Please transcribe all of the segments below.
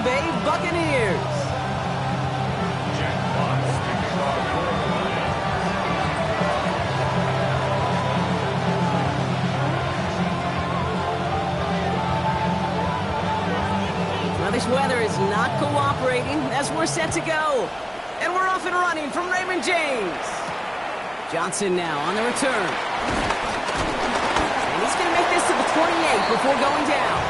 Bay Buccaneers. Now this weather is not cooperating as we're set to go. And we're off and running from Raymond James. Johnson now on the return. And he's going to make this to the 28 before going down.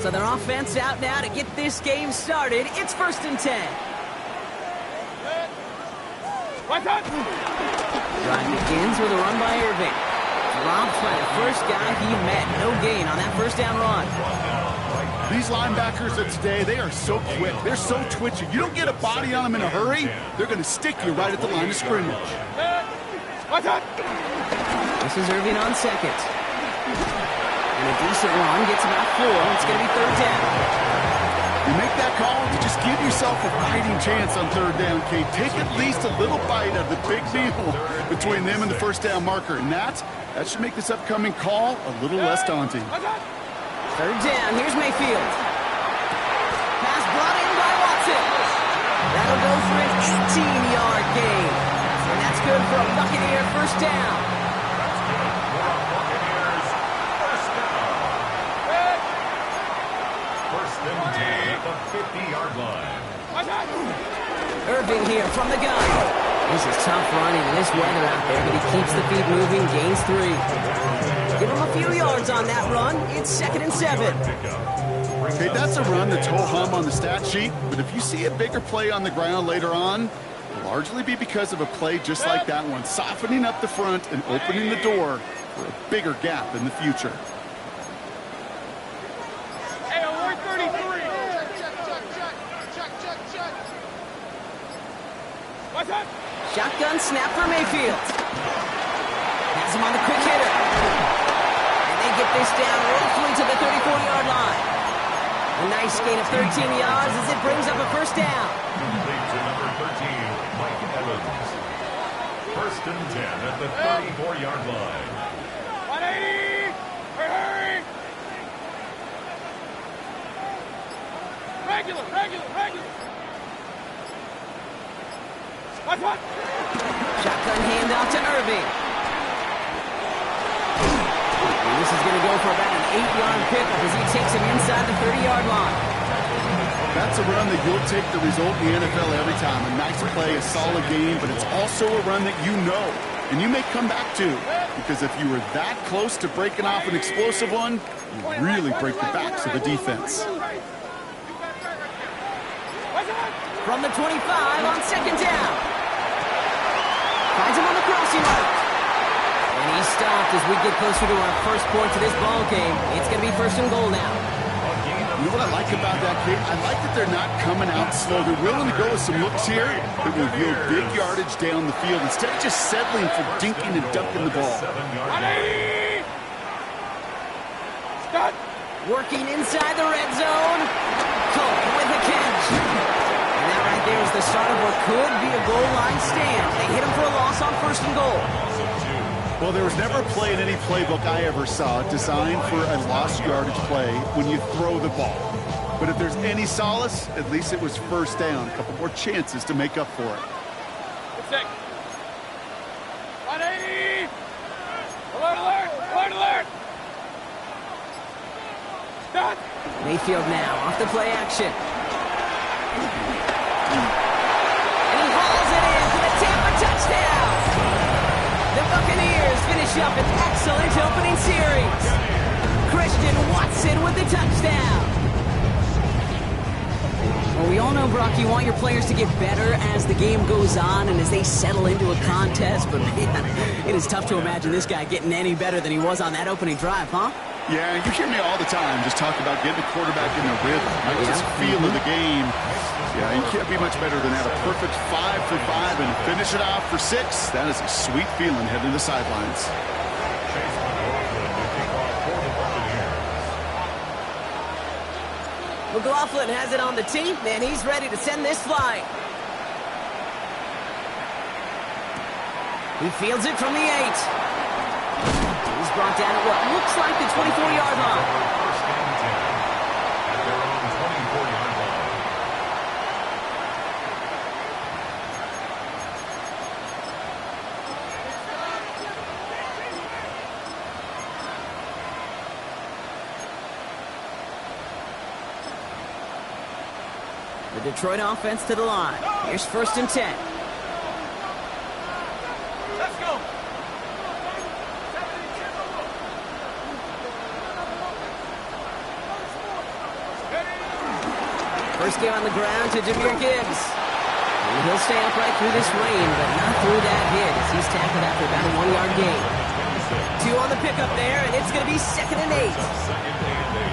So their offense out now to get this game started. It's 1st and 10. Drive begins with a run by Irving. Dropped by the first guy he met. No gain on that first down run. These linebackers of today, they are so quick. They're so twitchy. You don't get a body on them in a hurry, they're going to stick you right at the line of scrimmage. This is Irving on second. And a decent run gets about 4. It's going to be 3rd down. You make that call to just give yourself a fighting chance on 3rd down, Kate. Take at least a little bite of the big meal between them and the first down marker. And that should make this upcoming call a little less daunting. 3rd down. Here's Mayfield. Pass brought in by Watson. That'll go for an 18-yard gain. And that's good for a Buccaneer first down. At the 50-yard line. Irving here from the gun. This is tough running in this weather out there, but he keeps the feet moving, gains 3. Give him a few yards on that run. It's 2nd and 7. Okay, that's a run that's ho-hum on the stat sheet, but if you see a bigger play on the ground later on, it'll largely be because of a play just like that one, softening up the front and opening the door for a bigger gap in the future. Shotgun snap for Mayfield. Has him on the quick hitter. And they get this down roughly to the 34-yard line. A nice gain of 13 yards as it brings up a first down. Lead to number 13, Mike Evans. 1st and 10 at the 34-yard line. 180! Hurry! Regular! What? Shotgun handoff to Irving. And this is going to go for about an 8-yard pickup as he takes him inside the 30-yard line. That's a run that you'll take the result in the NFL every time. A nice play, a solid game, but it's also a run that you know, and you may come back to, because if you were that close to breaking off an explosive one, you really break the backs of the defense. From the 25 on 2nd down. Finds him on the crossing route. And he's stopped as we get closer to our first point to this ball game. It's going to be 1st and goal now. You know what I like about that, Kate? I like that they're not coming out slow. They're willing to go with some looks here that will yield big yardage down the field instead of just settling for dinking and dunking the ball. Working inside the red zone. Colt with a catch. And that right there is the start of what could be a goal line stand. They hit him for a loss on 1st and goal. Well, there was never a play in any playbook I ever saw designed for a lost yardage play when you throw the ball. But if there's any solace, at least it was 1st down. A couple more chances to make up for it. 180! Alert! Stop! Mayfield now off the play action. And he hauls it in for the Tampa touchdown. The Buccaneers finish up an excellent opening series. Christian Watson with the touchdown. Well, we all know, Brock, you want your players to get better as the game goes on and as they settle into a contest, but man, it is tough to imagine this guy getting any better than he was on that opening drive, huh? Yeah, you hear me all the time just talk about getting the quarterback in the rhythm, right? Just feel of the game. Yeah, you can't be much better than that. A perfect 5 for 5 and finish it off for 6. That is a sweet feeling heading to the sidelines. McLaughlin has it on the tee, and he's ready to send this flying. He fields it from the 8. He's brought down at what looks like the 24-yard line. First and 10 at their own 24-yard line. The Detroit offense to the line. Here's first and 10. Let's go. First game on the ground to Jahmyr Gibbs. And he'll stay upright through this rain, but not through that hit as he's tackled after about a 1-yard gain. 2 on the pickup there, and it's going to be 2nd and 8.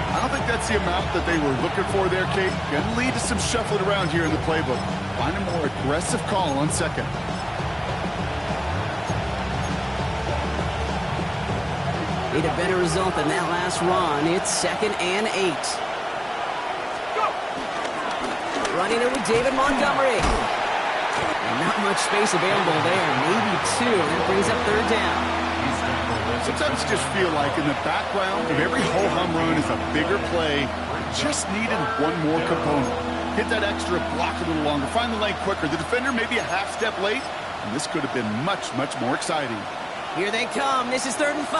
I don't think that's the amount that they were looking for there, Kate. Going to lead to some shuffling around here in the playbook. Find a more aggressive call on 2nd. Need a better result than that last run. It's 2nd and 8. Running it with David Montgomery. And not much space available there. Maybe 2. That brings up 3rd down. Sometimes you just feel like in the background of every ho-hum run is a bigger play. Just needed one more component. Hit that extra, block a little longer, find the lane quicker. The defender maybe a half step late, and this could have been much, much more exciting. Here they come. This is 3rd and 5. 19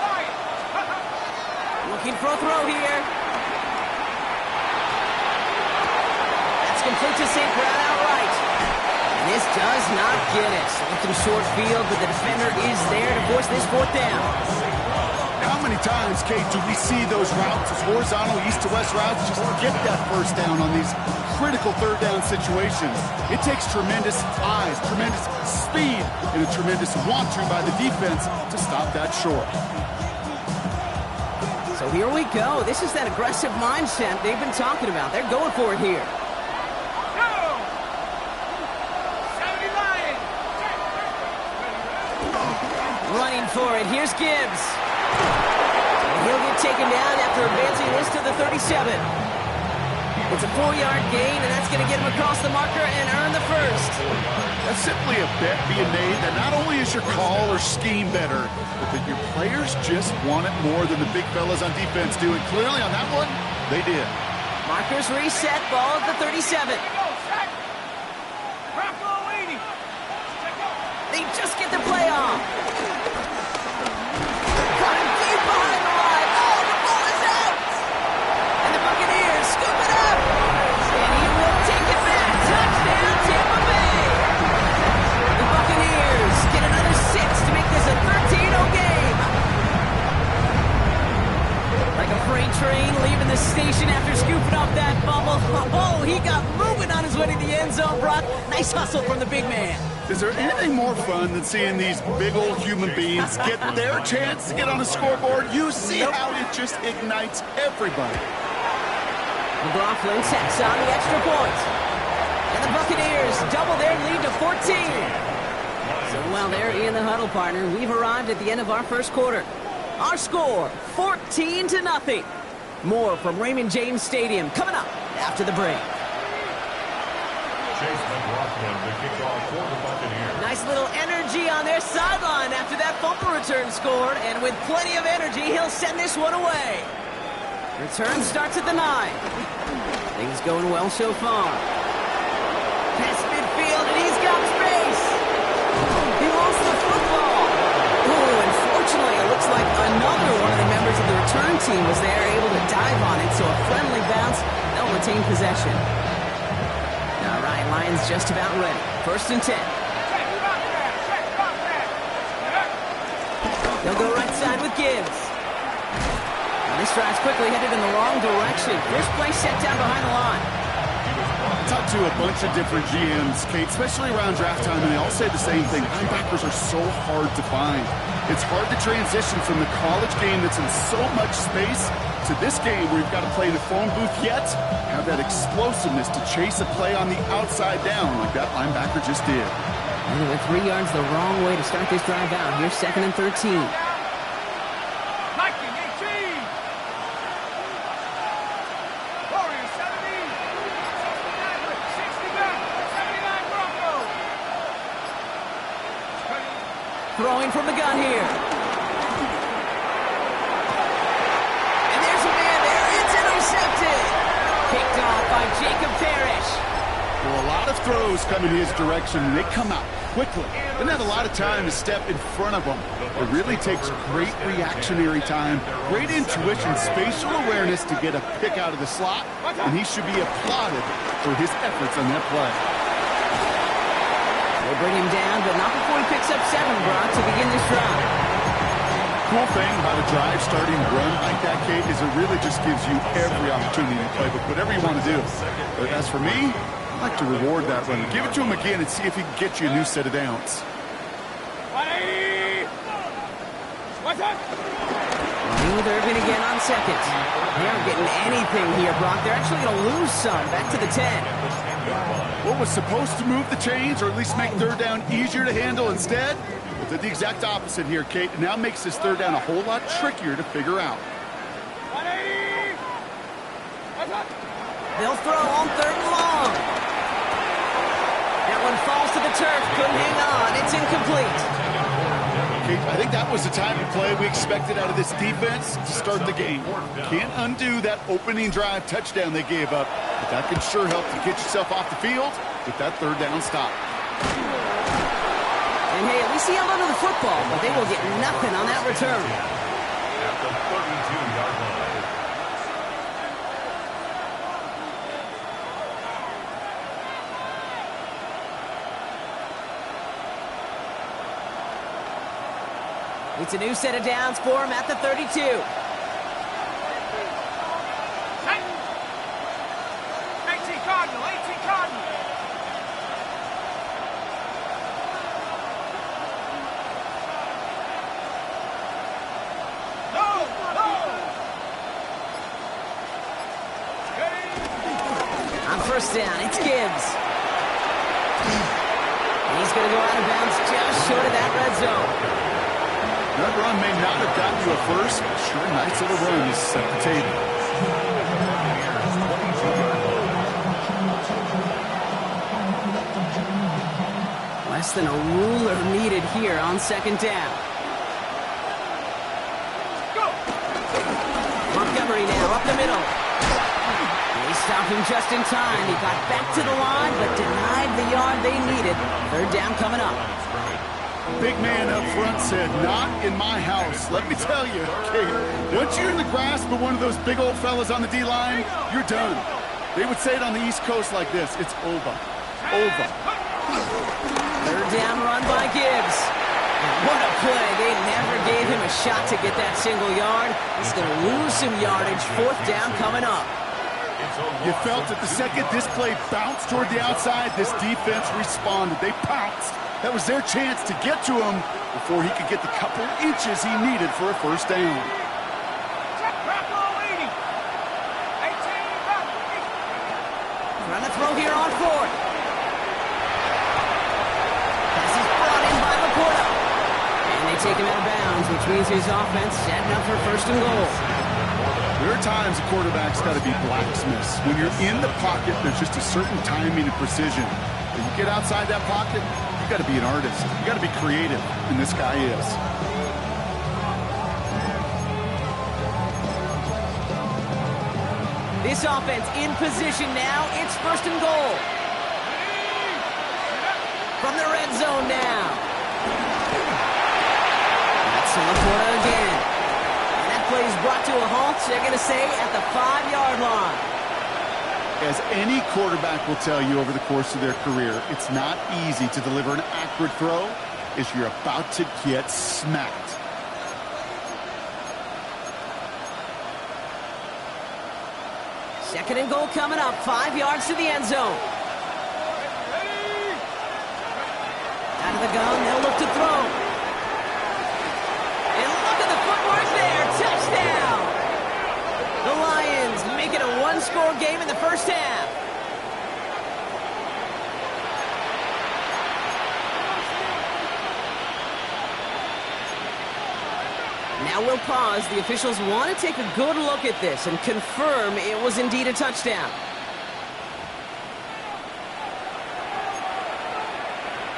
Lions. Looking for a throw here. That's complete to St. Brown outright. And this does not get it. Looking short field, but the defender is there to force this 4th down. How many times, Kate, do we see those routes, those horizontal east-to-west routes, just get that first down on these critical 3rd down situations? It takes tremendous eyes, tremendous speed, and a tremendous want-to by the defense to stop that short. So here we go. This is that aggressive mindset they've been talking about. They're going for it here. Go. 70 Lions. Running for it. Here's Gibbs. And he'll get taken down after advancing this to the 37. It's a 4-yard gain, and that's going to get him across the marker and earn the first. That's simply a bet being made that not only is your call or scheme better, but that your players just want it more than the big fellas on defense do. And clearly on that one, they did. Markers reset. Ball at the 37. They just get the play off. Caught him deep behind the line. Oh, the ball is out. And the Buccaneers scoop it up. And he will take it back. Touchdown, Tampa Bay. The Buccaneers get another 6 to make this a 13-0 game. Like a freight train leaving the station after scooping up that fumble. Oh, he got moving on his way to the end zone, Brock. Nice hustle from the big man. Is there anything more fun than seeing these big old human beings get their chance to get on a scoreboard? You see how it just ignites everybody. McLaughlin sets on the extra point. And the Buccaneers double their lead to 14. So while they're in the huddle, partner, we've arrived at the end of our first quarter. Our score, 14-0. More from Raymond James Stadium coming up after the break. Chase McLaughlin, the kickoff for the Buccaneers. Nice little energy on their sideline after that fumble return scored, and with plenty of energy, he'll send this one away. Return starts at the 9. Things going well so far. Past midfield, and he's got space. He lost the football. Oh, unfortunately, it looks like another one of the members of the return team was there, able to dive on it, so a friendly bounce. They'll retain possession. All right, Lions just about ready. First and 10. They'll go right side with Gibbs. Now this drive's quickly headed in the wrong direction. First play set down behind the line. Talked to a bunch of different GMs, Kate, especially around draft time, and they all say the same thing. Linebackers are so hard to find. It's hard to transition from the college game that's in so much space to this game where you've got to play in a phone booth, yet have that explosiveness to chase a play on the outside down like that linebacker just did. And they went 3 yards the wrong way to start this drive out. Here's 2nd and 13. Mike throwing from the gun here. And there's a man there. It's intercepted. Picked off by Jacob Parrish. Well, a lot of throws come in his direction, and they come out quickly. Doesn't have a lot of time to step in front of them. It really takes great reactionary time, great intuition, spatial awareness to get a pick out of the slot, and he should be applauded for his efforts on that play. They bring him down, but not before he picks up 7, Brock, to begin this drive. Cool thing about a drive starting run like that, Kate, is it really just gives you every opportunity to play with whatever you want to do. But as for me, I'd like to reward that runner. Give it to him again and see if he can get you a new set of downs. Running with Irvin again on second. They aren't getting anything here, Brock. They're actually going to lose some. Back to the 10. What was supposed to move the chains, or at least make third down easier to handle instead? Well, did the exact opposite here, Kate. It now makes this third down a whole lot trickier to figure out. They'll throw on 3rd and long. That one falls to the turf. Couldn't hang on. It's incomplete. Kate, I think that was the type of play we expected out of this defense to start the game. Can't undo that opening drive touchdown they gave up, but that can sure help to get yourself off the field with that third down stop. And hey, at least he held onto the football, but they will get nothing on that return. At the 32-yard line. It's a new set of downs for him at the 32. 18 Cardinal, 18 Cardinal. No, no. On 1st down, it's Gibbs. He's going to go out of bounds just short of that red zone. That run may not have gotten you a first, but sure, nice little run to set the table. Less than a ruler needed here on 2nd down. Go. Montgomery now up the middle. They stopped him just in time. He got back to the line, but denied the yard they needed. 3rd down coming up. Big man up front said, not in my house. Let me tell you, okay, once you're in the grasp of one of those big old fellas on the D-line, you're done. They would say it on the East Coast like this, it's over. Over. 3rd down run by Gibbs. What a play. They never gave him a shot to get that single yard. He's going to lose some yardage. 4th down coming up. You felt that the second this play bounced toward the outside, this defense responded. They pounced. That was their chance to get to him before he could get the couple inches he needed for a 1st down. Run a throw here on 4th. Pass is brought in by Laporta. And they take him out of bounds, which means his offense setting up for 1st and goal. There are times a quarterback's got to be blacksmiths. When you're in the pocket, there's just a certain timing and precision. When you get outside that pocket, you got to be an artist. You got to be creative, and this guy is. This offense in position now. It's 1st and goal. From the red zone now. That's Laporta again. And that play is brought to a halt, they're going to say, at the 5-yard line. As any quarterback will tell you over the course of their career, it's not easy to deliver an accurate throw as you're about to get smacked. Second and goal coming up. 5 yards to the end zone. Out of the gun, they'll look to throw. And look at the footwork there. Touchdown! The Lions make it a 1-score game in the 1st half. Now we'll pause. The officials want to take a good look at this and confirm it was indeed a touchdown.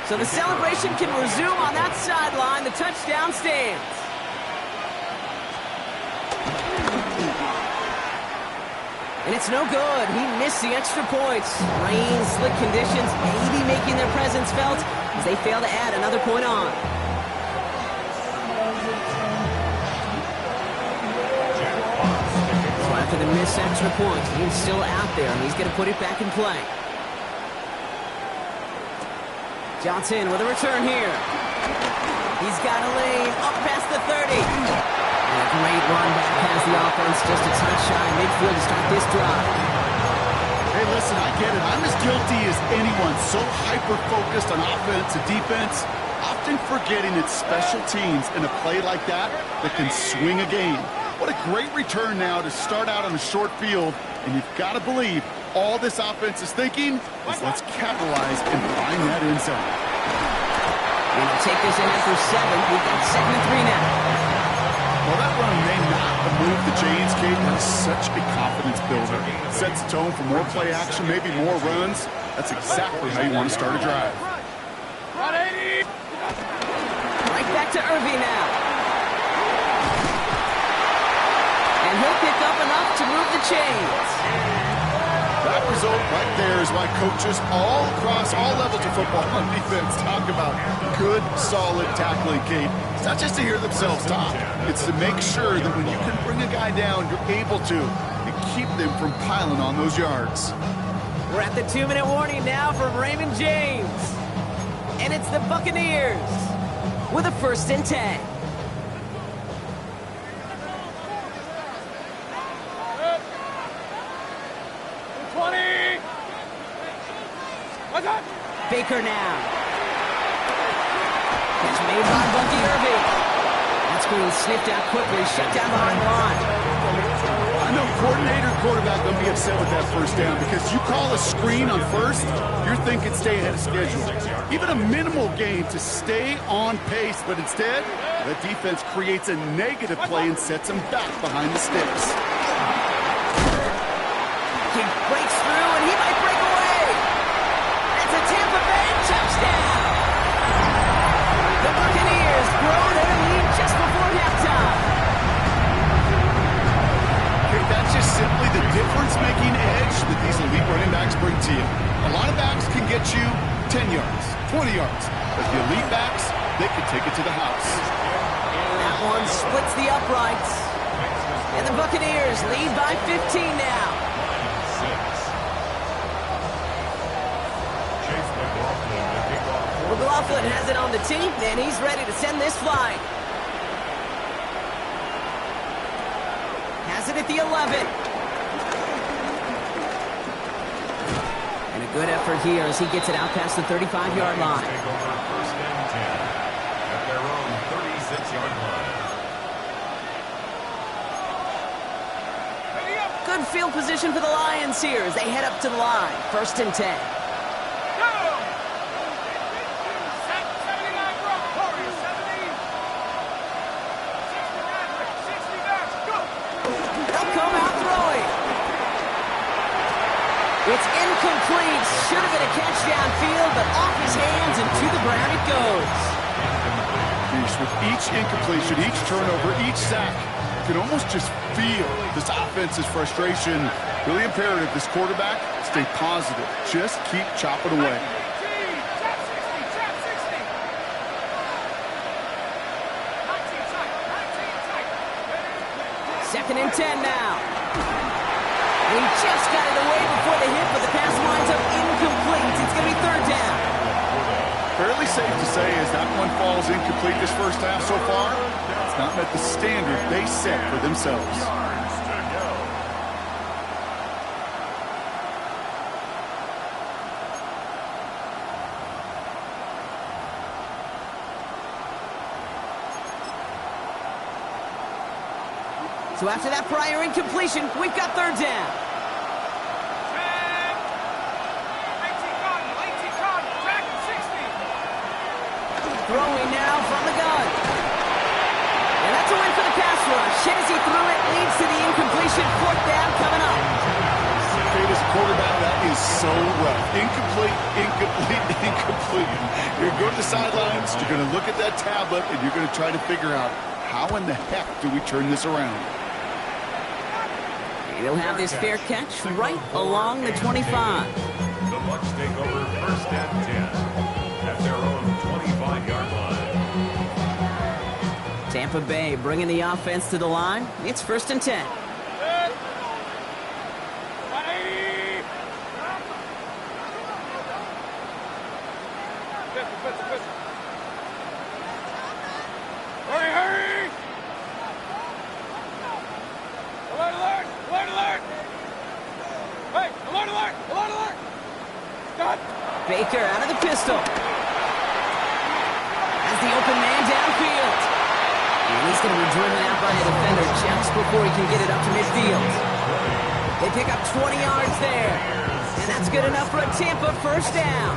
So the celebration can resume on that sideline. The touchdown stands. And it's no good. He missed the extra points. Rain, slick conditions, maybe making their presence felt as they fail to add another point on. So after the missed extra point, he's still out there, and he's going to put it back in play. Johnson with a return here. He's got a lane up past the 30. And a great run back past the offense, just a touch shy of midfield to start this drive. Hey, listen, I get it. I'm as guilty as anyone. So hyper-focused on offense and defense, often forgetting it's special teams in a play like that that can swing a game. What a great return now to start out on a short field, and you've got to believe all this offense is thinking is let's capitalize and find that end zone. And they'll take this in after 7. We've got 2nd and 3 now. Well, that run may not have moved the chains, Kate, but it's such a confidence builder. Sets the tone for more play action, maybe more runs. That's exactly how you want to start a drive. Right back to Irving now. And he'll pick up enough to move the chains. That result right there is why coaches all across all levels of football on defense talk about good, solid tackling, Kate. It's not just to hear themselves talk. It's to make sure that when you can bring a guy down, you're able to and keep them from piling on those yards. We're at the 2-minute warning now from Raymond James. And it's the Buccaneers with a 1st and 10. Baker now. Catch made by Bucky Irving. That screen sniffed out quickly, shut down behind the line. I know coordinator and quarterback don't be upset with that 1st down because you call a screen on 1st, you're thinking stay ahead of schedule. Even a minimal gain to stay on pace, but instead, the defense creates a negative play and sets them back behind the sticks. He breaks through and he might break away. It's a Tampa Bay touchdown. The Buccaneers grow their lead just before halftime. Okay, that's just simply the difference-making edge that these elite running backs bring to you. A lot of backs can get you 10 yards, 20 yards, but the elite backs, they can take it to the house. That one splits the uprights. And the Buccaneers lead by 15 now. McLaughlin has it on the tee, and he's ready to send this flying. Has it at the 11. And a good effort here as he gets it out past the 35-yard line. Take over 1st and 10 at their own 36-yard line. Good field position for the Lions here as they head up to the line. 1st and 10. It's incomplete. Should have been a catch downfield, but off his hands and to the ground it goes. With each incompletion, each turnover, each sack, you can almost just feel this offense's frustration. Really imperative, this quarterback, stay positive. Just keep chopping away. Second and 10 now. He just got it away before the hit, but the pass winds up incomplete. It's going to be 3rd down. Fairly safe to say as that one falls incomplete this 1st half so far, it's not met the standard they set for themselves. So after that prior incompletion, we've got 3rd down. Throwing now from the gun. And that's a win for the pass rush. Hit as he threw it, leads to the incompletion. 4th down coming up. As a quarterback, that is so so rough. Incomplete, incomplete, incomplete. You're going to go to the sidelines, you're going to look at that tablet, and you're going to try to figure out how in the heck do we turn this around. He'll have this fair catch right along the 25. The Bucs take over first and 10 at their own 25-yard line. Tampa Bay bringing the offense to the line. It's first and 10. Hurry, hurry! Alert, alert! Alert, alert! Hey, alert, alert! Alert, alert! Stop! Baker out of the pistol. Has the open man downfield. And he's going to be driven out by a defender just before he can get it up to midfield. They pick up 20 yards there. And that's good enough for a Tampa first down.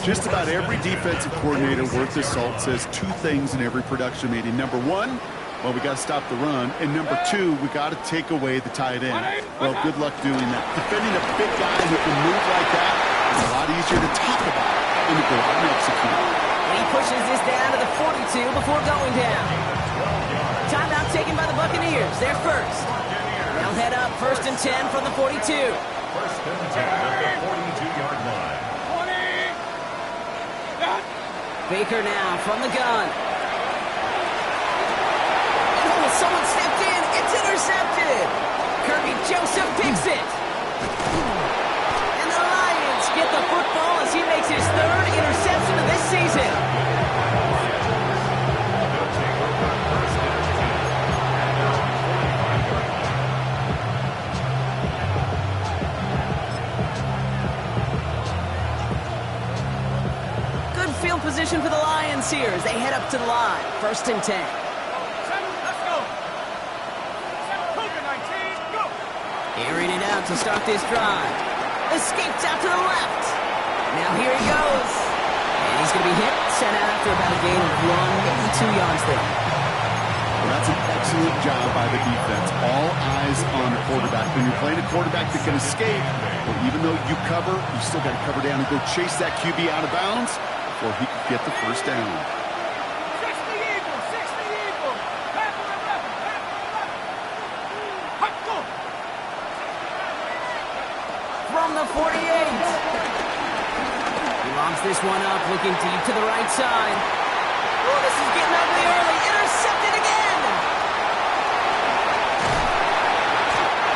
Just about every defensive coordinator worth his salt says two things in every production meeting. Number one, well, we got to stop the run. And number two, we got to take away the tight end. Well, good luck doing that. Defending a big guy who can move like that is a lot easier to talk about than to go out and execute. And he pushes this down to the 42 before going down. Timeout taken by the Buccaneers. They're first. They'll head up first and 10 from the 42. First and 10 at the 42-yard line. Baker now from the gun. Oh, someone stepped in. It's intercepted. Kirby Joseph picks it. And the Lions get the football as he makes his third interception of this season. They'll take over first and 10 at their own 45-yard line. Good field position for the Lions here as they head up to the line. First and 10. Let's go! Cougar 19, go! Airing it out to start this drive. Escapes out to the left. Now here he goes. And he's going to be hit, sent out after about a gain of 1, maybe 2 yards there. Well, that's an excellent job by the defense. All eyes on the quarterback. When you're playing a quarterback that can escape, well, even though you cover, you still got to cover down and go chase that QB out of bounds before he can get the first down. 60 Eagles! 60 Eagles! Half of 11! Half of 11! Hot, go! From the 48. He lobs this one up, looking deep to the right side. Oh, this is getting ugly early. Intercepted again.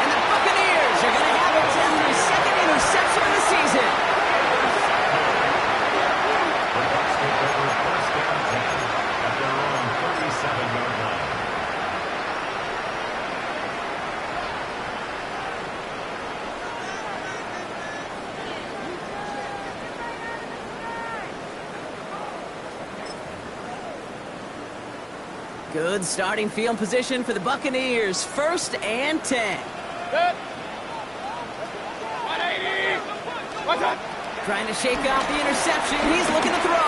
And the Buccaneers are going to have it down their second interception of the season. The Bucs take over first and 10 at their own 37-yard line. Good starting field position for the Buccaneers. First and 10. Good! 180! What's up? Trying to shake off the interception. He's looking to throw.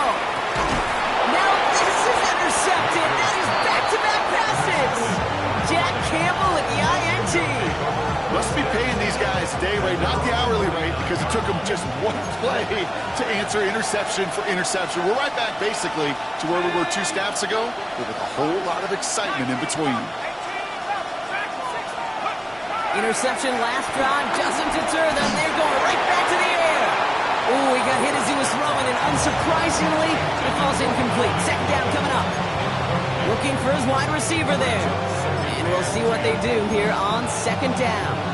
Now this is intercepted. Now he's back-to-back passes. Jack Campbell at the INT. Must be paying these guys day rate, not the hourly rate, because it took them just one play to answer interception for interception. We're right back, basically, to where we were 2 snaps ago, but with a whole lot of excitement in between. Interception last drive doesn't deter them. They're going right back to the air. Ooh, he got hit as he was throwing, and unsurprisingly, it falls incomplete. Second down coming up. Looking for his wide receiver there. And we'll see what they do here on second down.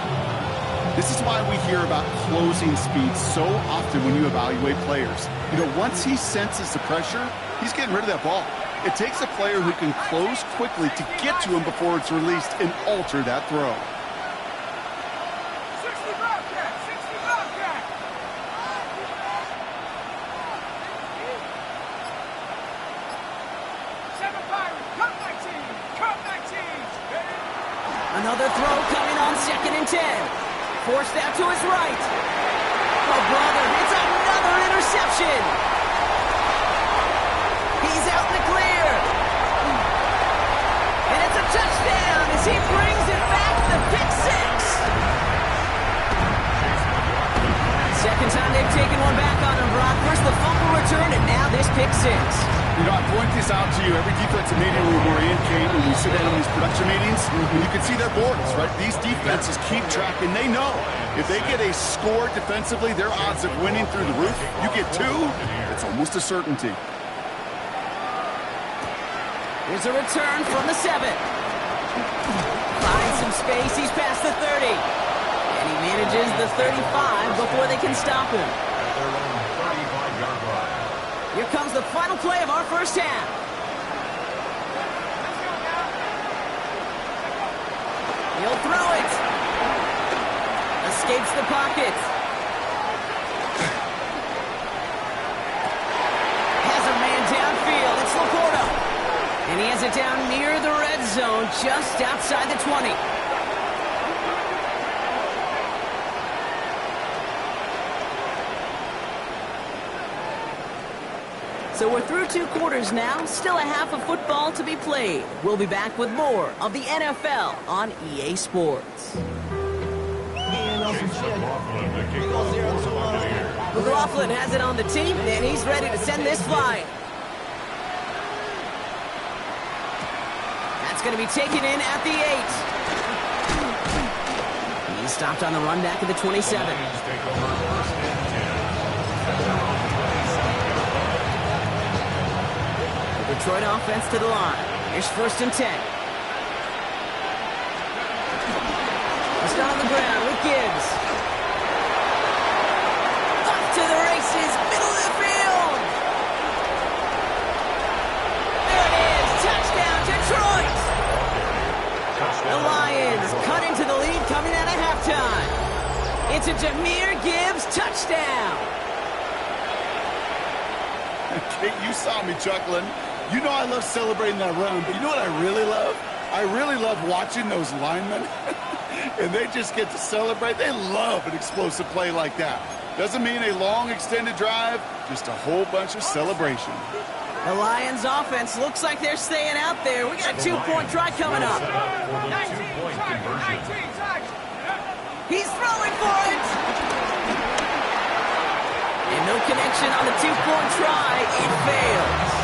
This is why we hear about closing speed so often when you evaluate players. You know, once he senses the pressure, he's getting rid of that ball. It takes a player who can close quickly to get to him before it's released and alter that throw. 60 Bobcat! 60 Bobcat! Seven Pirates! Cut my team! Cut my team! Another throw coming on second and 10. Forced out to his right. Oh, brother, it's another interception. He's out in the clear. And it's a touchdown as he brings it back, the pick six. You know, I point this out to you every defensive meeting room we're in, Kate, when we sit down in these production meetings, and you can see their boards, right? These defenses keep track, and they know if they get a score defensively, their odds of winning through the roof. You get two, it's almost a certainty. Here's a return from the 7. Finds some space. He's past the 30. And he manages the 35 before they can stop him. At their own 35-yard line. Here comes the final play of our first half. He'll throw it. Escapes the pocket. Has a man downfield. It's Laporta. And he has it down near the red zone, just outside the 20. So we're through 2 quarters now, still a half of football to be played. We'll be back with more of the NFL on EA Sports. McLaughlin has it on the team, and he's ready to send this flying. That's going to be taken in at the 8. He's stopped on the run back at the 27. The Detroit offense to the line. Here's 1st and 10. Just on the ground with Gibbs. Up to the races, middle of the field. There it is, touchdown Detroit. The Lions cut into the lead coming out of halftime. It's a Jahmyr Gibbs touchdown. Kate, you saw me chuckling. You know I love celebrating that run, but you know what I really love? I really love watching those linemen, and they just get to celebrate. They love an explosive play like that. Doesn't mean a long extended drive, just a whole bunch of celebration. The Lions offense looks like they're staying out there. We got a 2-point try coming up. 19 target. He's throwing for it. And no connection on the 2-point try. It fails.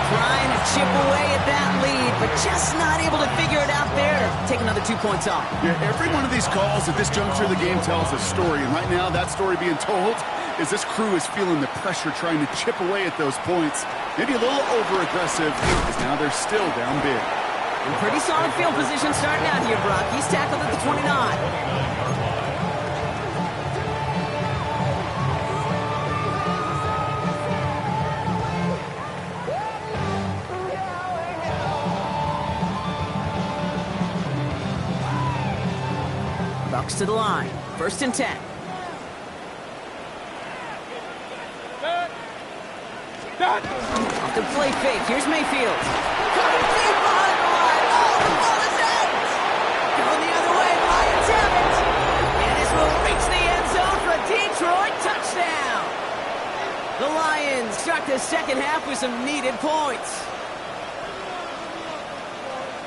Trying to chip away at that lead, but just not able to figure it out there. Take another 2 points off. Yeah, every one of these calls at this juncture of the game tells a story, and right now that story being told is this crew is feeling the pressure trying to chip away at those points. Maybe a little over-aggressive, because now they're still down big. In pretty solid field position starting out here, Brock. He's tackled at the 29. Bucks to the line. 1st and 10. Off the play fake. Here's Mayfield. Coming deep behind the line. Oh, the ball is out. Going the other way. Lions have it. And this will reach the end zone for a Detroit touchdown. The Lions start the second half with some needed points.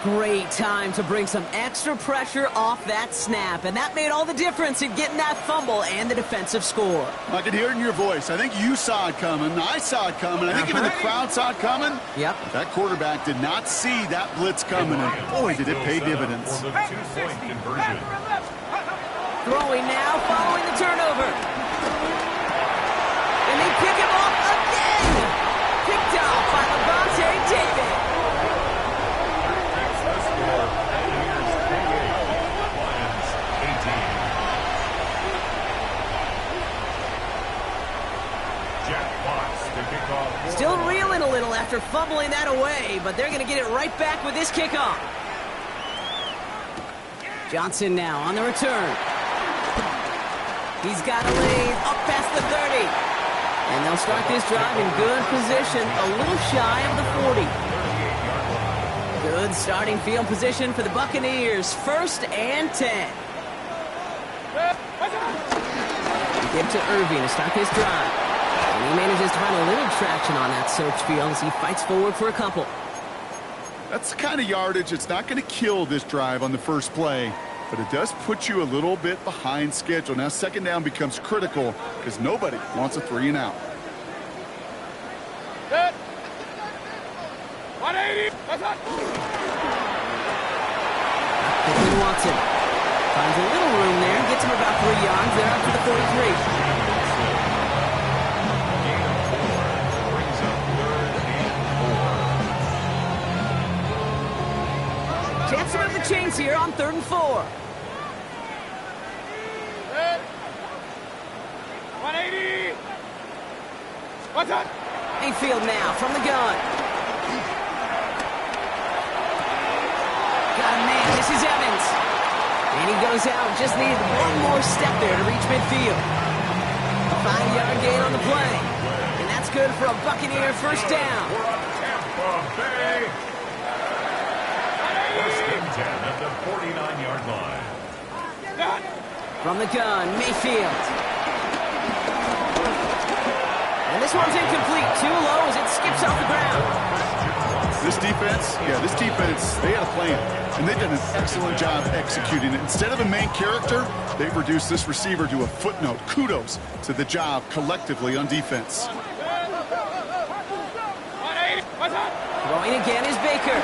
Great time to bring some extra pressure off that snap, and that made all the difference in getting that fumble and the defensive score. I can hear it in your voice. I think you saw it coming. I saw it coming. I think even the crowd saw it coming. Yep. That quarterback did not see that blitz coming, and boy, did it pay dividends. For the 2-point conversion. Throwing now, following the turnover. And they pick him off again. Picked off by Levante David. Still reeling a little after fumbling that away, but they're going to get it right back with this kickoff. Johnson now on the return. He's got a lead up past the 30. And they'll start this drive in good position, a little shy of the 40. Good starting field position for the Buccaneers. 1st and 10. Give to Irving to start this drive. And he manages to find a little traction on that search field as he fights forward for a couple. That's the kind of yardage that's not going to kill this drive on the first play, but it does put you a little bit behind schedule. Now 2nd down becomes critical because nobody wants a 3 and out. Quickly wants him. Finds a little room there. Gets him about 3 yards. They're up to the 43. Gain of 4 brings up 3rd and 4. Chance to move the chains here on 3rd and 4. 180. What's up? Mayfield now from the gun. Got a man. This is Evans. And he goes out. Just needed one more step there to reach midfield. A 5-yard gain on the play. And that's good for a Buccaneer first down. For a Tampa Bay. 1st and 10 at the 49-yard line. From the gun, Mayfield. And this one's incomplete. Too low as it skips off the ground. This defense, they had a plan, and they've done an excellent job executing it. Instead of a main character, they've reduced this receiver to a footnote. Kudos to the job collectively on defense. Throwing again is Baker.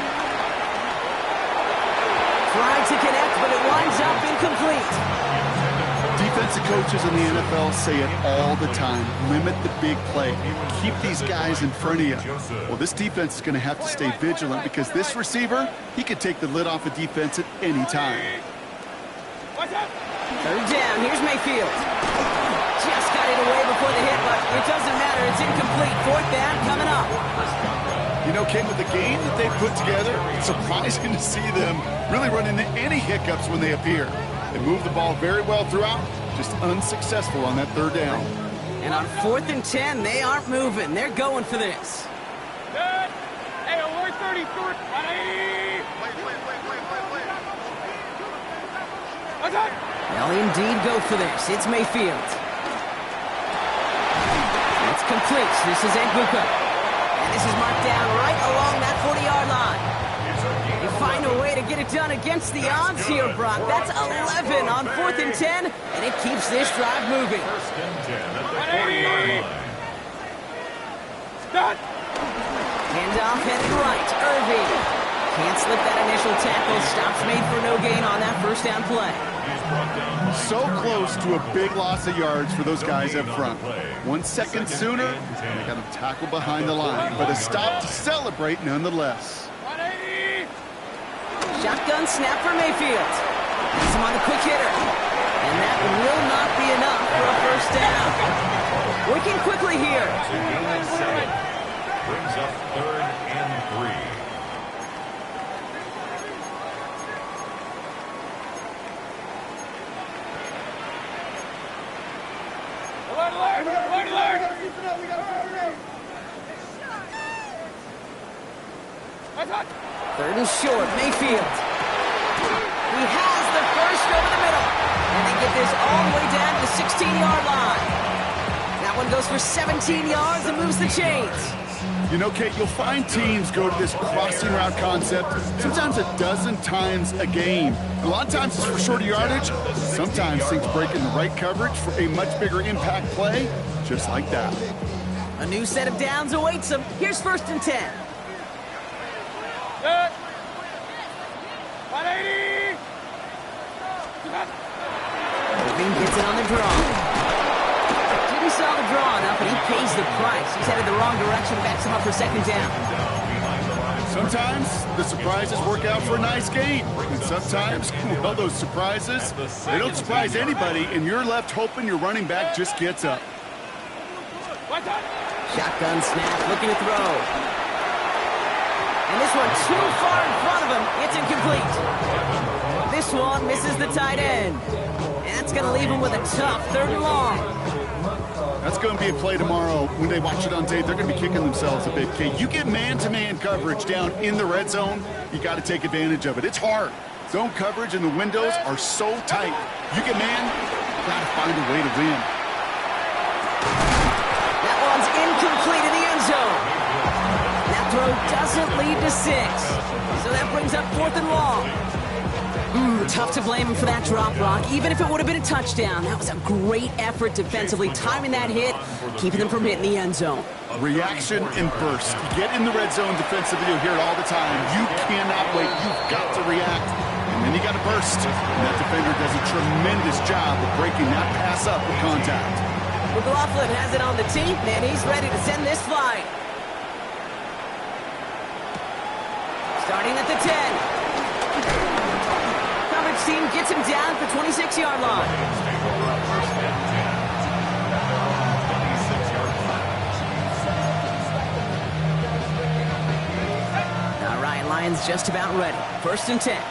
Tried to connect, but it winds up incomplete. Defensive coaches in the NFL say it all the time. Limit the big play. Keep these guys in front of you. Well, this defense is going to have to stay vigilant because this receiver, he could take the lid off a defense at any time. 3rd down. Here's Mayfield. Just got it away before the hit, but it doesn't matter. It's incomplete. 4th down coming up. You know, Ken, with the game that they put together, it's surprising to see them really run into any hiccups when they appear. They move the ball very well throughout, just unsuccessful on that 3rd down. And on 4th and 10, they aren't moving. They're going for this. Hey, alert 33. 180. What's up? They'll indeed go for this. It's Mayfield. It's complete. This is Egbuka. And this is marked down right along that 40-yard line. They find a way to get it done against the odds here, Brock. That's 11 on 4th and 10, and it keeps this drive moving. 1st and 10 at the 40-yard line. Start. Handoff headed right. Irving can't slip that initial tackle. Stops made for no gain on that first down play. So close to a big loss of yards for those guys up front. 1 second sooner, and they got him tackled behind the line. But a stop to celebrate nonetheless. 180. Shotgun snap for Mayfield. He's him on the quick hitter. And that will not be enough for a first down. Working quickly here. Brings up 3rd and 3. Alert. What's up? 3rd and short, Mayfield. He has the first over the middle. And they get this all the way down to the 16-yard line. That one goes for 17 yards and moves the chains. You know, Kate, you'll find teams go to this crossing route concept sometimes a dozen times a game. A lot of times it's for shorter yardage. Sometimes things break in the right coverage for a much bigger impact play, just like that. A new set of downs awaits him. Here's 1st and 10. Good. 180. Irving gets it on the draw. Didn't saw the draw enough, and he pays the price. He's headed the wrong direction, backs him up for 2nd down. Sometimes the surprises work out for a nice game. And sometimes, well, those surprises, they don't surprise anybody, and you're left hoping your running back just gets up. What's up? Shotgun snap, looking to throw. And this one too far in front of him. It's incomplete. This one misses the tight end. And that's going to leave him with a tough 3rd and long. That's going to be a play tomorrow. When they watch it on tape, they're going to be kicking themselves a bit. Okay, you get man-to-man coverage down in the red zone, you got to take advantage of it. It's hard. Zone coverage and the windows are so tight. You get man, you got to find a way to win. That one's incomplete in the end zone. That throw doesn't lead to 6. So that brings up 4th and long. Tough to blame him for that drop, Brock, even if it would have been a touchdown. That was a great effort defensively, timing that hit, keeping them from hitting the end zone. Reaction and burst. Get in the red zone defensively, you'll hear it all the time. You cannot wait. You've got to react. And then you got to burst. And that defender does a tremendous job of breaking that pass up with contact. McLaughlin has it on the team, and he's ready to send this flying. Starting at the 10. Coverage team gets him down for 26-yard line. All right, Lions just about ready. 1st and 10.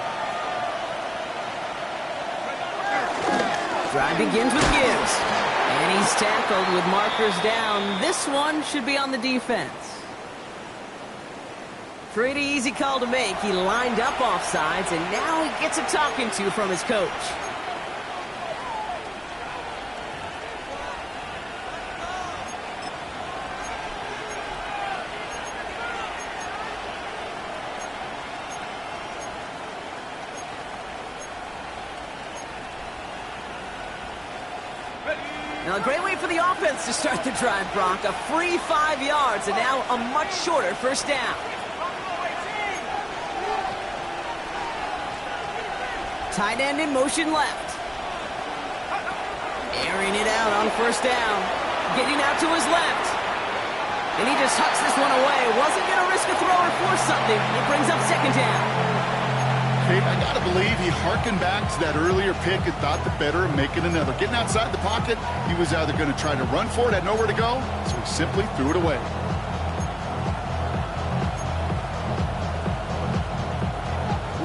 Drive begins with Gibbs. And he's tackled with markers down. This one should be on the defense. Pretty easy call to make. He lined up offsides, and now he gets a talking to from his coach. Now, a great way for the offense to start the drive, Brock. A free 5 yards, and now a much shorter 1st down. Tight end in motion left. Airing it out on 1st down. Getting out to his left. And he just hucks this one away. Wasn't going to risk a throw or force something. It brings up 2nd down. Kate, I got to believe he harkened back to that earlier pick and thought the better of making another. Getting outside the pocket, he was either going to try to run for it, had nowhere to go, so he simply threw it away.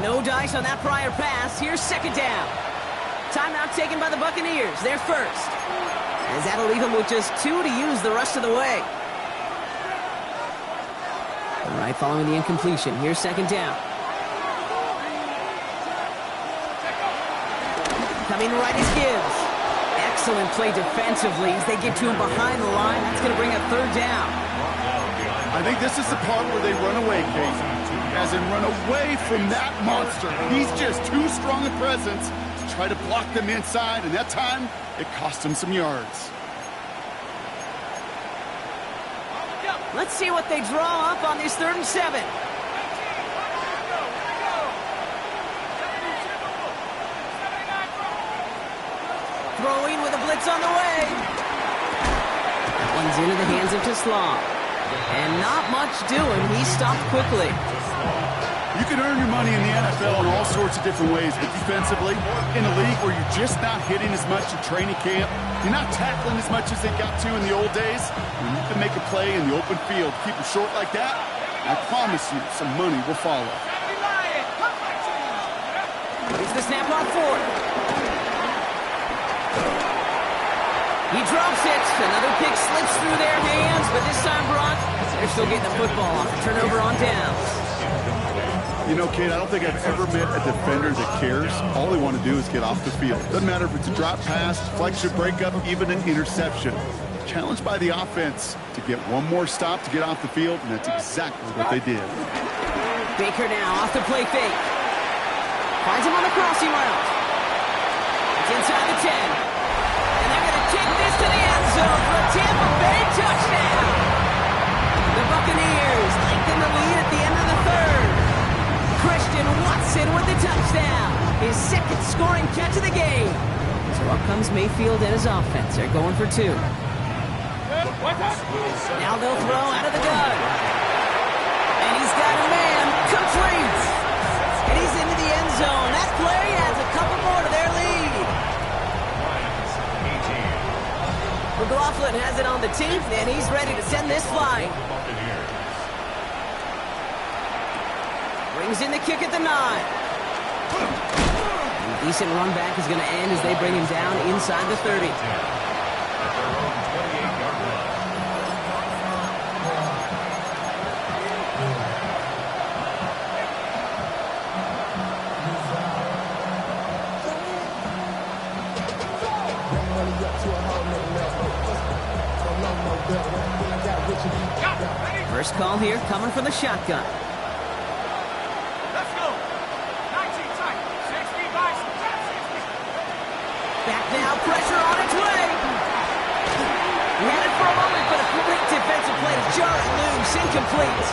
No dice on that prior pass. Here's 2nd down. Timeout taken by the Buccaneers. They're first. As that'll leave them with just 2 to use the rest of the way. All right, following the incompletion. Here's 2nd down. Coming right is Gibbs. Excellent play defensively as they get to him behind the line. That's going to bring a 3rd down. I think this is the part where they run away, Kate. As in run away from that monster. He's just too strong a presence to try to block them inside, and that time, it cost him some yards. Let's see what they draw up on this 3rd and 7. Throwing with a blitz on the way. That one's into the hands of Teslam. And not much doing. He stopped quickly. You can earn your money in the NFL in all sorts of different ways, but defensively, in a league where you're just not hitting as much in training camp, you're not tackling as much as they got to in the old days, when you can make a play in the open field, keep it short like that, I promise you some money will follow. Here's the snap on 4th. He drops it. Another pick slips through their hands, but this time, Brock, they're still getting the football off. Turnover on downs. You know, Kate, I don't think I've ever met a defender that cares. All they want to do is get off the field. Doesn't matter if it's a drop pass, deflection, breakup, even an interception. Challenged by the offense to get one more stop to get off the field, and that's exactly what they did. Baker now off the play fake. Finds him on the crossing route. It's inside the 10. And they're going to kick this to the end zone for a Tampa Bay touchdown. The Buccaneers lengthen the lead at the end of the 3rd. Christian Watson with the touchdown. His 2nd scoring catch of the game. So up comes Mayfield and his offense. They're going for 2. Now they'll throw out of the gun. And he's got a man. Complete. And he's into the end zone. That play adds a couple more to their lead. McLaughlin has it on the team, and he's ready to send this flying. Brings in the kick at the 9. A decent run back is going to end as they bring him down inside the 30. First call here coming from the shotgun. Let's go. 19 tight. 6 feet by Back now, pressure on its way. He had it for a moment, but a great defensive play to jar it loose, incomplete.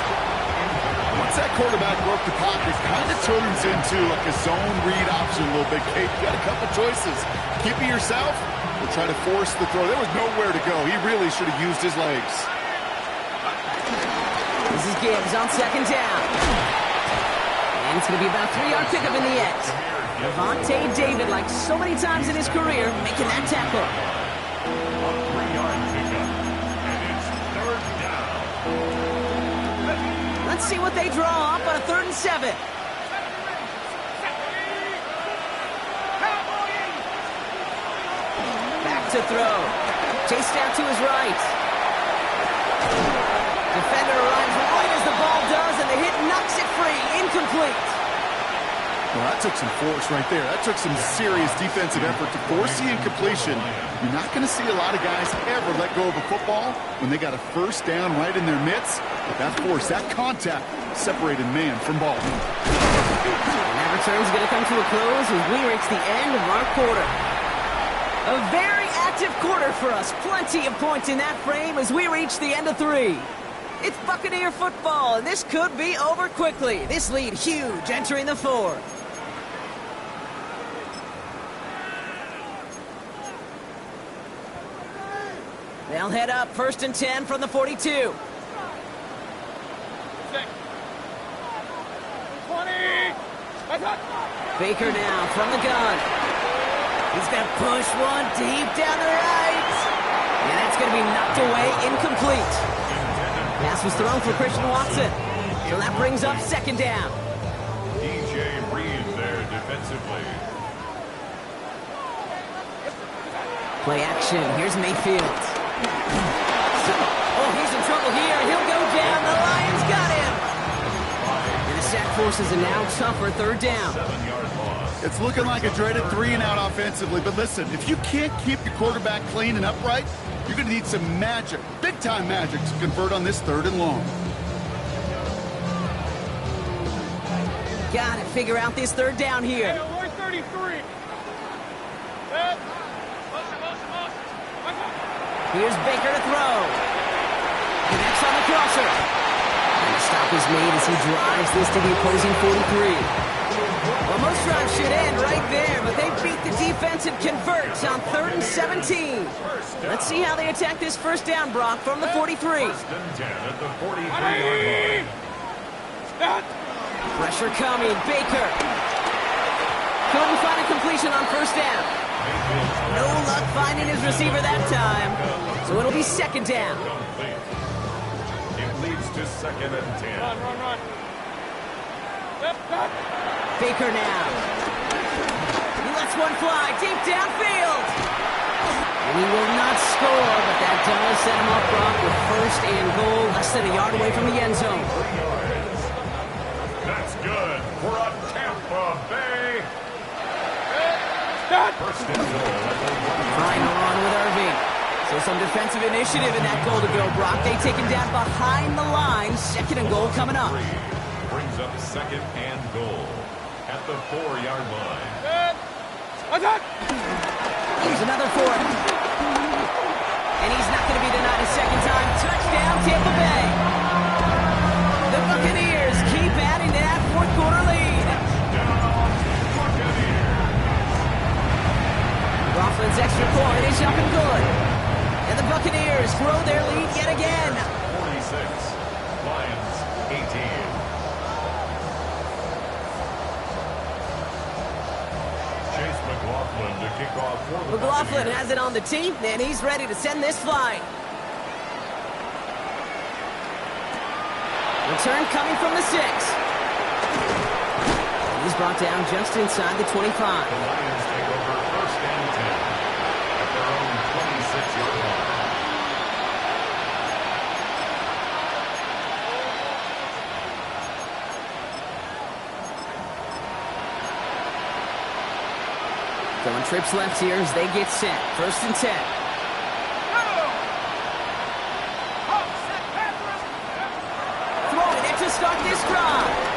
Once that quarterback broke the pocket, it kind of turns into like a zone read option a little bit, Kate. You got a couple choices. Keep it yourself or try to force the throw. There was nowhere to go. He really should have used his legs. This is Gibbs on second down. And it's going to be about a 3-yard pickup in the end. Devontae David, like so many times in his career, making that tackle. 3-yard pickup. And it's third down. Let's see what they draw up on a 3rd and 7. Back to throw. Chase down to his right. Defender arrives right as the ball does, and the hit knocks it free. Incomplete. Well, that took some force right there. That took some serious defensive effort to force the incompletion. You're not going to see a lot of guys ever let go of a football when they got a first down right in their midst. But that force, that contact, separated man from ball. And that return's going to come to a close as we reach the end of our quarter. A very active quarter for us. Plenty of points in that frame as we reach the end of 3. It's Buccaneer football, and this could be over quickly. This lead huge entering the 4th. They'll head up 1st and 10 from the 42. 20. Baker now from the gun. He's going to push one deep down the right. And that's going to be knocked away, incomplete. Pass was thrown for Christian Watson. So that brings up 2nd down. DJ Reed there defensively. Play action. Here's Mayfield. Oh, he's in trouble here. He'll go down. The Lions got him. And the sack forces a now tougher 3rd down. 7-yard loss. It's looking like a dreaded 3-and-out offensively. But listen, if you can't keep your quarterback clean and upright, you're going to need some magic, big-time magic, to convert on this 3rd and long. Got to figure out this 3rd down here. 133. Here's Baker to throw. Connects on the crosser. And the stop is made as he drives this to the opposing 43. Well, most drives should end right there, but they beat the defense and convert on 3rd and 17. Let's see how they attack this 1st down, Brock, from the 43. 1st and 10 at the 43-yard line. Pressure coming. Baker. Couldn't find a completion on 1st down. No luck finding his receiver that time. So it'll be 2nd down. Complete. It leads to 2nd and 10. Run. Baker now. He lets one fly deep downfield. And he will not score, but that does set him up, Brock, with 1st and goal, less than a yard away from the end zone. 3 yards. That's good for a Tampa Bay. 1st and goal at the 1. Final on with Irving. So some defensive initiative in that goal to go, Brock. They take him down behind the line. 2nd and goal coming up. Brings up 2nd and goal at the 4-yard line. Here's another for him. And he's not going to be denied a 2nd time. Touchdown, Tampa Bay. The Buccaneers keep adding to that 4th quarter lead. Coughlin's extra point is up and good. And the Buccaneers grow their lead yet again. 46, Lions 18. Chase McLaughlin to kick off for the McLaughlin Buccaneers. has it on the team, and he's ready to send this flying. Return coming from the 6. He's brought down just inside the 25. The Lions take over 1st and 10 at their own 26-yard line. Going trips left here as they get set. 1st and 10. Throwing it to start this drive.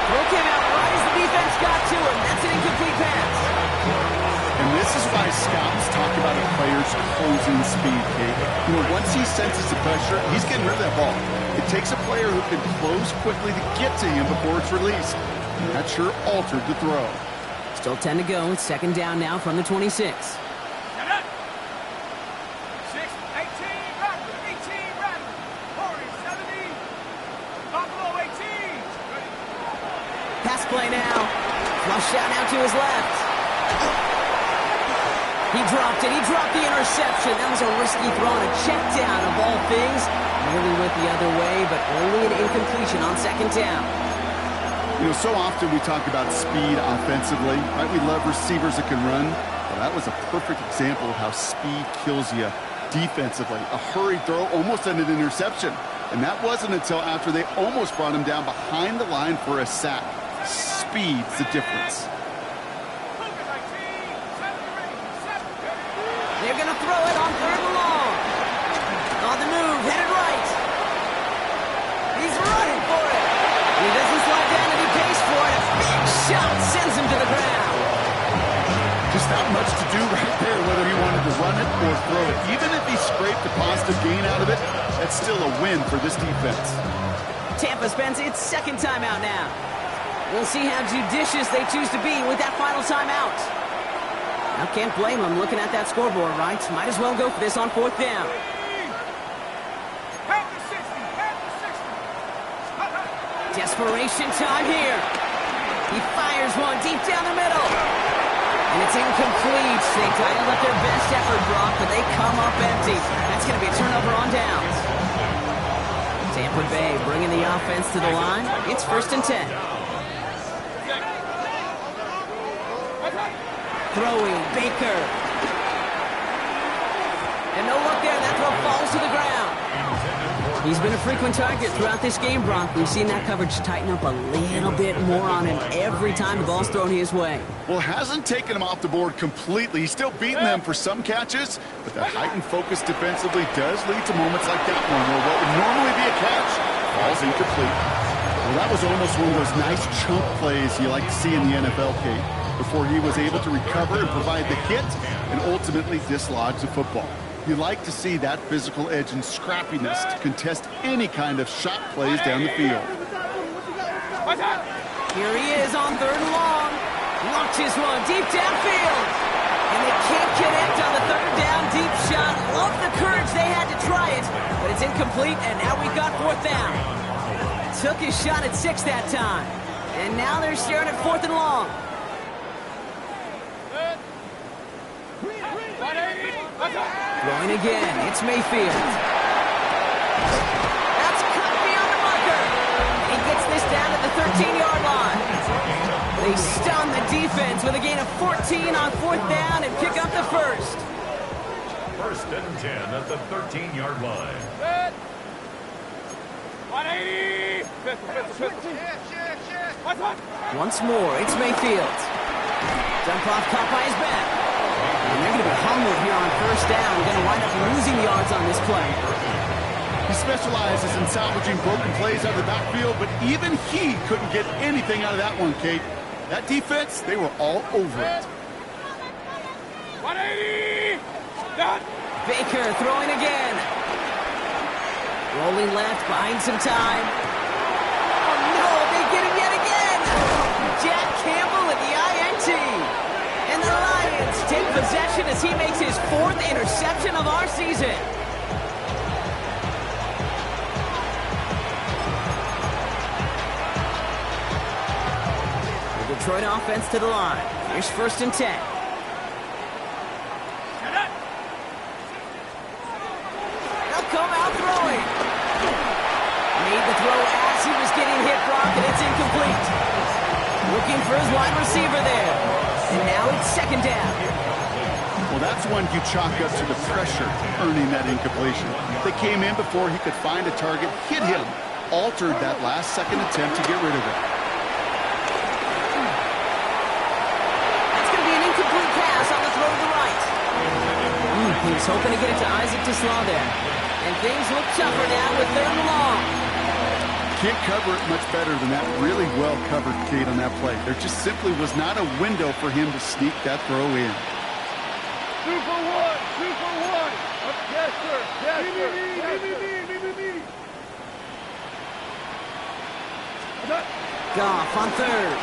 Throw came out right as the defense got to him. That's an incomplete pass. is why scouts talk about a player's closing speed, Kate. You know, once he senses the pressure, he's getting rid of that ball. It takes a player who can close quickly to get to him before it's released. And that sure altered the throw. Still 10 to go. It's second down now from the 26. 6, 18, Rattler, 18, Rattler, Corey, 70, Buffalo, 18. Ready? Pass play now. Flush out now to his left. He dropped it. He dropped the interception. That was a risky throw and a check down of all things. Nearly went the other way, but only an incompletion on second down. You know, so often we talk about speed offensively, right? We love receivers that can run. Well, that was a perfect example of how speed kills you defensively. A hurried throw almost ended an interception. And that wasn't until after they almost brought him down behind the line for a sack. Speed's the difference. They're going to throw it on third and long. On the move, headed right. He's running for it. He doesn't slide down and he pays for it. A big shot sends him to the ground. Just that much to do right there, whether he wanted to run it or throw it. Even if he scraped a positive gain out of it, that's still a win for this defense. Tampa spends its second timeout now. We'll see how judicious they choose to be with that final timeout. Now, can't blame them looking at that scoreboard, right? Might as well go for this on fourth down. Desperation time here. He fires one deep down the middle. And it's incomplete. They dialed up their best effort, Brock, but they come up empty. That's going to be a turnover on downs. Tampa Bay bringing the offense to the line. It's first and 10. Throwing, Baker. And no look there. That throw falls to the ground. He's been a frequent target throughout this game, Brock. We've seen that coverage tighten up a little bit more on him every time the ball's thrown his way. Well, hasn't taken him off the board completely. He's still beating them for some catches, but that heightened focus defensively does lead to moments like that one where what would normally be a catch falls incomplete. Well, that was almost one of those nice chunk plays you like to see in the NFL, Kate, before he was able to recover and provide the hit and ultimately dislodge the football. You like to see that physical edge and scrappiness to contest any kind of shot plays down the field. Here he is on third and long. Launches one deep downfield. And they can't connect on the third down deep shot. Love the courage they had to try it, but it's incomplete, and now we've got fourth down. Took his shot at 6 that time. And now they're staring at fourth and long. Throwing again, it's Mayfield. That's cut beyond the marker. He gets this down at the 13-yard line. They stun the defense with a gain of 14 on fourth down and pick up the first. First and 10 at the 13-yard line. 180. Once more, it's Mayfield. Dump off caught by his back. And they're going to be humbled here on first down. Going to wind up losing yards on this play. He specializes in salvaging broken plays out of the backfield, but even he couldn't get anything out of that one, Kate. That defense, they were all over it. 180. Done. Baker throwing again. Rolling left, buying some time. Oh no, they get him yet again. Jack Campbell with the INT. And the Lions take possession as he makes his 4th interception of our season. The Detroit offense to the line. Here's first and 10. They'll come out throwing. Made the throw as he was getting hit, Brock, and it's incomplete. Looking for his wide receiver there. And now it's second down. Well, that's one you chalk up to the pressure earning that incompletion. They came in before he could find a target, hit him, altered that last-second attempt to get rid of it. That's going to be an incomplete pass on the throw to the right. He was hoping to get it to Isaac Tislau there. And things look tougher now with third and long. Can't cover it much better than that. Really well covered, Kate, on that play. There just simply was not a window for him to sneak that throw in. 2 for 1. 2 for 1. Yes, sir. Yes, sir. Me. Goff on third.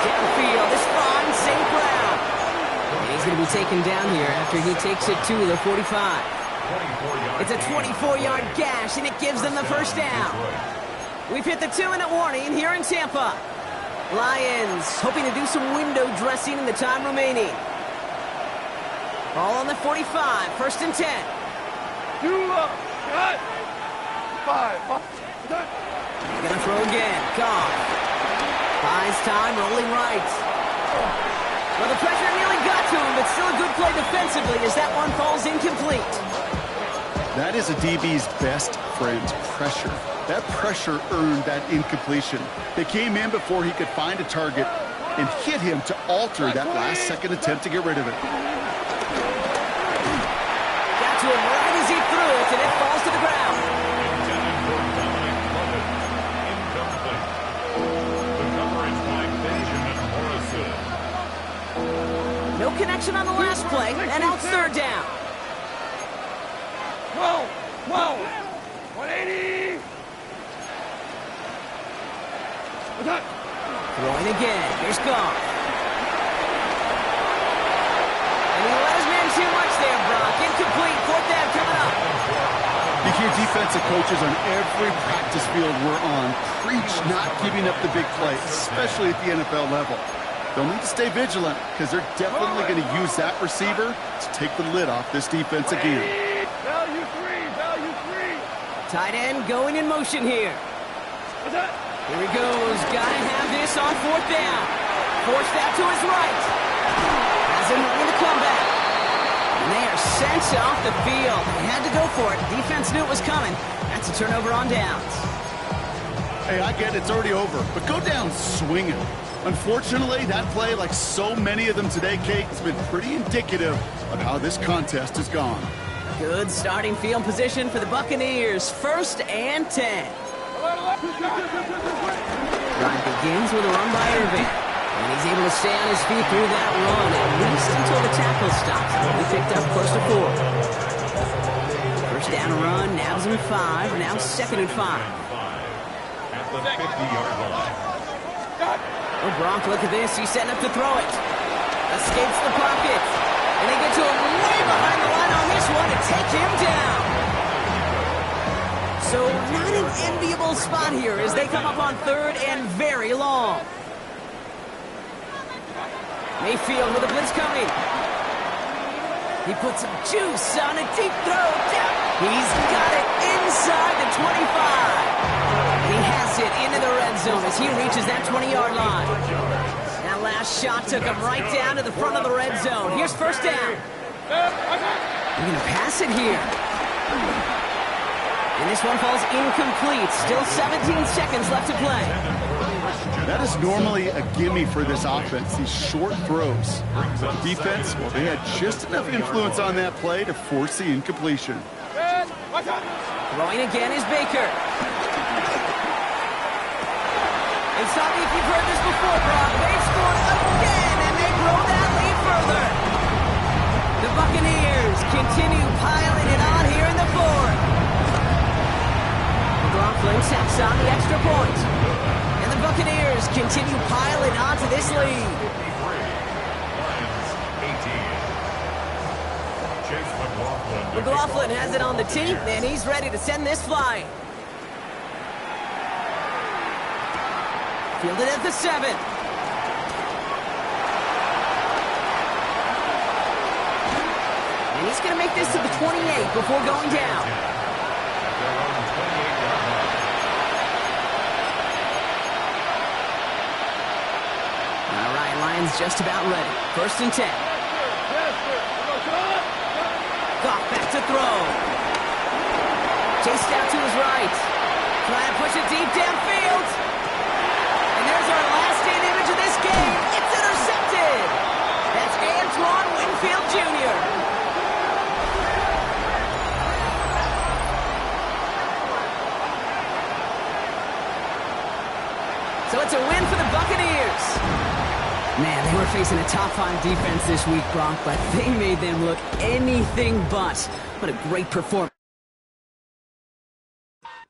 Downfield is fine, safe ground. And he's going to be taken down here after he takes it to the 45. It's a 24-yard gash, and it gives them the first down. We've hit the 2-minute warning here in Tampa. Lions hoping to do some window dressing in the time remaining. Ball on the 45, first and 10. 2 up. Cut. 5. Gonna throw again. Goff. Buys time, rolling right. Well, the pressure nearly got to him, but still a good play defensively as that one falls incomplete. That is a DB's best friend, pressure. That pressure earned that incompletion. They came in before he could find a target and hit him to alter that last-second attempt to get rid of it. Got to him right as he threw it, and it falls to the ground. No connection on the last play, and now it's third down. 180. Throwing again. Here's Goff. And he let his man too much there, Brock. Incomplete. Fourth down coming up. You hear defensive coaches on every practice field we're on preach not giving up the big play, especially at the NFL level. They'll need to stay vigilant because they're definitely going to use that receiver to take the lid off this defense again. Value 3. Tight end going in motion here. Here he goes. Gotta have this on fourth down. Forced out to his right. Has him running the comeback. And they are sent off the field. They had to go for it. Defense knew it was coming. That's a turnover on downs. Hey, I get it. It's already over. But go down swinging. Unfortunately, that play, like so many of them today, Kate, has been pretty indicative of how this contest has gone. Good starting field position for the Buccaneers. First and 10. Drive begins with a run by Irving. And he's able to stay on his feet through that run, at least until the tackle stops. He picked up close to 4. First down run, nabs him 5. Now second and 5. At the 50-yard line. Oh, Gronk, look at this. He's setting up to throw it. Escapes the pocket. And they get to him way behind the line on this one to take him down. So not an enviable spot here as they come up on third and very long. Mayfield with a blitz coming. He puts some juice on a deep throw. He's got it inside the 25. He has it into the red zone as he reaches that 20-yard line. That last shot took him right down to the front of the red zone. Here's first down. They're going to pass it here. And this one falls incomplete. Still 17 seconds left to play. That is normally a gimme for this offense, these short throws. But the defense, well, they had just enough influence on that play to force the incompletion. Throwing again is Baker. And tell me if you've heard this before, Brock. They've scored again, and they grow that lead further. The Buccaneers continue piling it on here in the fourth. McLaughlin taps on the extra point. And the Buccaneers continue piling onto this lead. McLaughlin has it on the tee, and he's ready to send this flying. Fielded at the 7. And he's going to make this to the 28 before going down. All right, Lions just about ready. First and 10. Goff back to throw. Chased out to his right. Trying to push it deep downfield. And there's our last stand image of this game. It's intercepted. That's Antoine Winfield Jr. So it's a win for the Buccaneers. Man, they were facing a top-5 defense this week, Brock, but they made them look anything but. What a great performance.